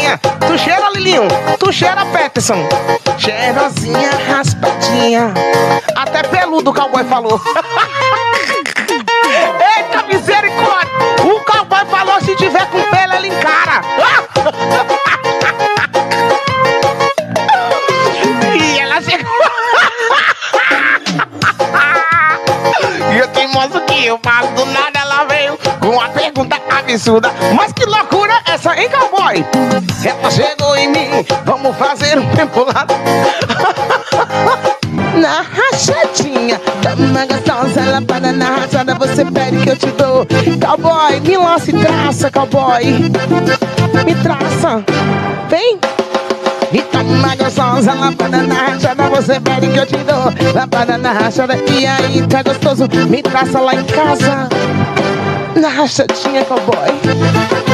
cheirosinha. Tu cheira, Lilinho? Tu cheira, Peterson? Cheirosinha, raspadinha. Até peludo o cowboy falou. Eita, misericórdia! O cowboy falou, se tiver com pele, ele encara. E ela chegou. E eu teimoso que eu faço, do nada ela veio com uma pergunta absurda. Mas que loucura é essa, hein, cowboy? Ela chegou em mim, vamos fazer um tempo lá. Na rachadinha, toma gostosa, lampada na rachada, você pede que eu te dou. Cowboy, me lança e traça, cowboy. Me traça, vem. E toma gostosa, lampada na rachada, você pede que eu te dou. Lampada na rachada, e aí, tá gostoso? Me traça lá em casa. Na rachadinha, cowboy.